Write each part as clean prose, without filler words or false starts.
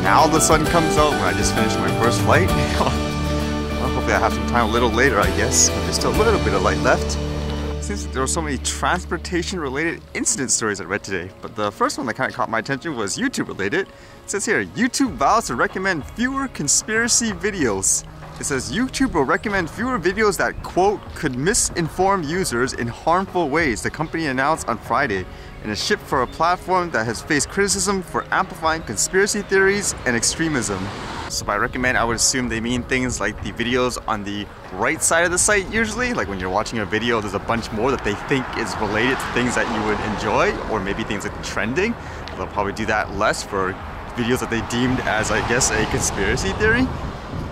now the sun comes out when I just finished my first flight. Well, hopefully I have some time a little later, I guess, but there's still a little bit of light left. Since there were so many transportation related incident stories I read today, but the first one that kind of caught my attention was YouTube related. It says here, YouTube vows to recommend fewer conspiracy videos. It says YouTube will recommend fewer videos that, quote, could misinform users in harmful ways, the company announced on Friday, in a shift for a platform that has faced criticism for amplifying conspiracy theories and extremism. So by recommend, I would assume they mean things like the videos on the right side of the site usually. Like when you're watching a video, there's a bunch more that they think is related to things that you would enjoy, or maybe things like trending. They'll probably do that less for videos that they deemed as, I guess, a conspiracy theory.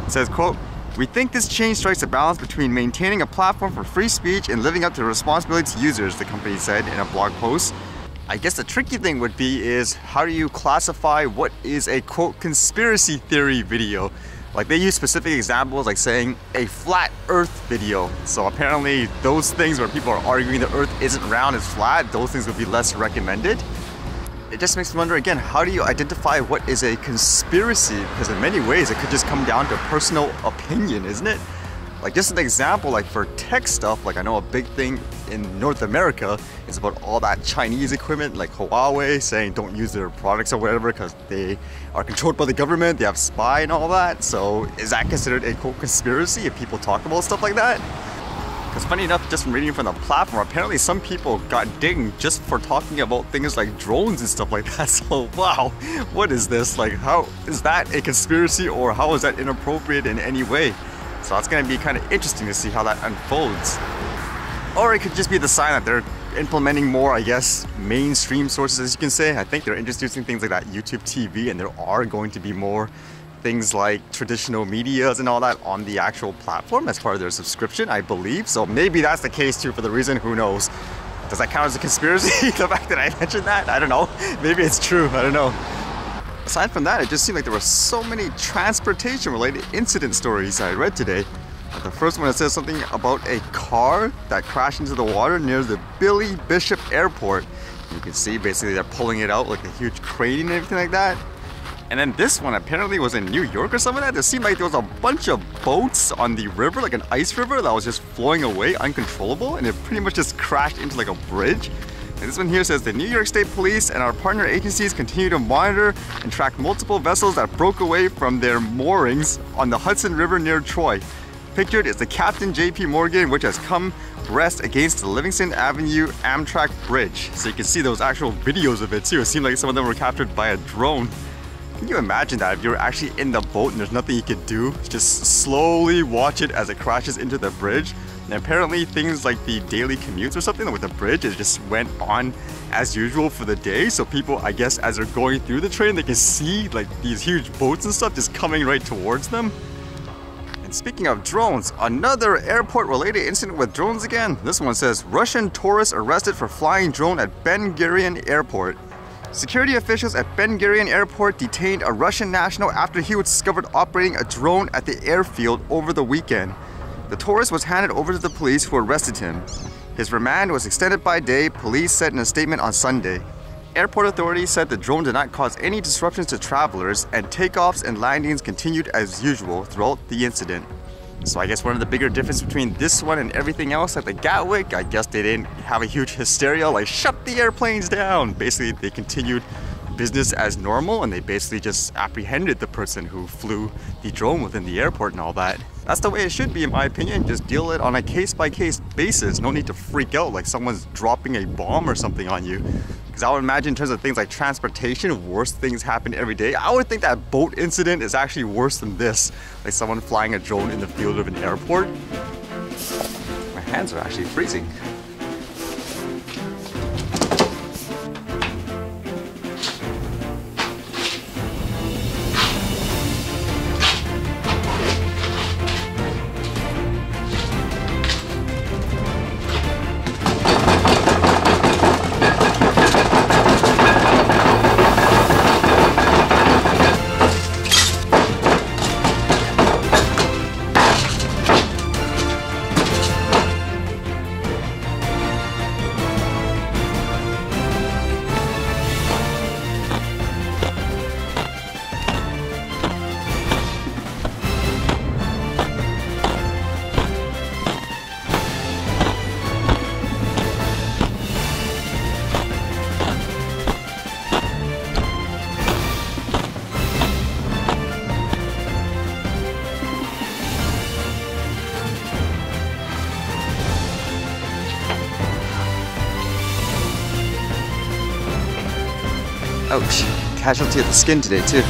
It says, quote, "We think this change strikes a balance between maintaining a platform for free speech and living up to the responsibility to users," the company said in a blog post. I guess the tricky thing would be is how do you classify what is a, quote, conspiracy theory video? Like they use specific examples like saying a flat earth video. So apparently those things where people are arguing the earth isn't round, it's flat, those things would be less recommended. It just makes me wonder again, how do you identify what is a conspiracy? Because in many ways it could just come down to personal opinion, isn't it? Like just an example, like for tech stuff, like I know a big thing in North America is about all that Chinese equipment, like Huawei saying don't use their products or whatever because they are controlled by the government, they have spy and all that. So is that considered a quote conspiracy if people talk about stuff like that? Because funny enough, just from reading from the platform, apparently some people got dinged just for talking about things like drones and stuff like that. So wow, what is this? Like how is that a conspiracy, or how is that inappropriate in any way? So it's going to be kind of interesting to see how that unfolds. Or it could just be the sign that they're implementing more, I guess, mainstream sources, as you can say. I think they're introducing things like that YouTube TV, and there are going to be more things like traditional medias and all that on the actual platform as part of their subscription, I believe. So maybe that's the case too, for the reason, who knows. Does that count as a conspiracy? The fact that I mentioned that? I don't know. Maybe it's true, I don't know. Aside from that, it just seemed like there were so many transportation-related incident stories I read today. The first one, it says something about a car that crashed into the water near the Billy Bishop Airport. You can see basically they're pulling it out like a huge crane and everything like that. And then this one apparently was in New York or something like that. It seemed like there was a bunch of boats on the river, like an ice river that was just flowing away uncontrollable, and it pretty much just crashed into like a bridge. And this one here says the New York State Police and our partner agencies continue to monitor and track multiple vessels that broke away from their moorings on the Hudson River near Troy. Pictured is the Captain J.P. Morgan, which has come rest against the Livingston Avenue Amtrak Bridge. So you can see those actual videos of it too. It seemed like some of them were captured by a drone. Can you imagine that if you're actually in the boat and there's nothing you could do? Just slowly watch it as it crashes into the bridge. And apparently things like the daily commutes or something with the bridge, it just went on as usual for the day. So people, I guess, as they're going through the train, they can see like these huge boats and stuff just coming right towards them. And speaking of drones, another airport related incident with drones again. This one says Russian tourist arrested for flying drone at Ben Gurion Airport. Security officials at Ben Gurion Airport detained a Russian national after he was discovered operating a drone at the airfield over the weekend. The tourist was handed over to the police, who arrested him. His remand was extended by day, police said in a statement on Sunday. Airport authorities said the drone did not cause any disruptions to travelers, and takeoffs and landings continued as usual throughout the incident. So I guess one of the bigger differences between this one and everything else at the Gatwick, I guess they didn't have a huge hysteria like shut the airplanes down. Basically they continued business as normal, and they basically just apprehended the person who flew the drone within the airport and all that. That's the way it should be, in my opinion. Just deal it on a case-by-case basis. No need to freak out like someone's dropping a bomb or something on you. Because I would imagine in terms of things like transportation, worse things happen every day. I would think that boat incident is actually worse than this. Like someone flying a drone in the field of an airport. My hands are actually freezing. Ouch. Casualty of the skin today too.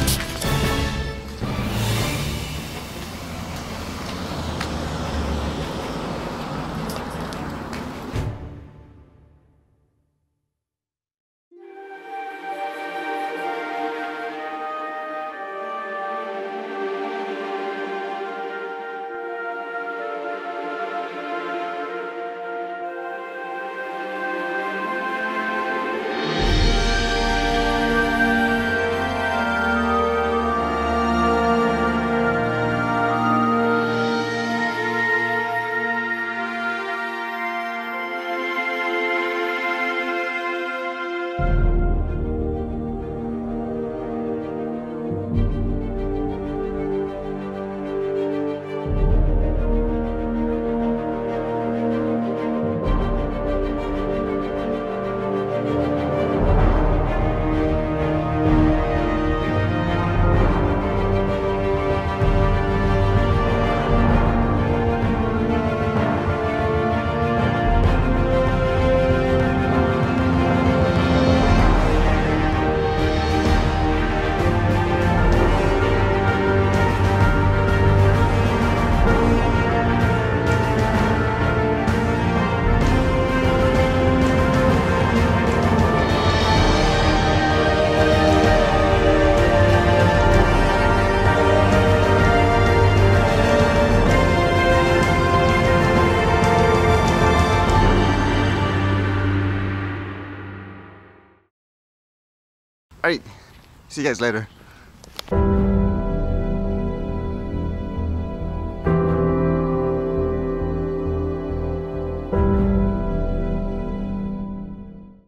Alright, see you guys later.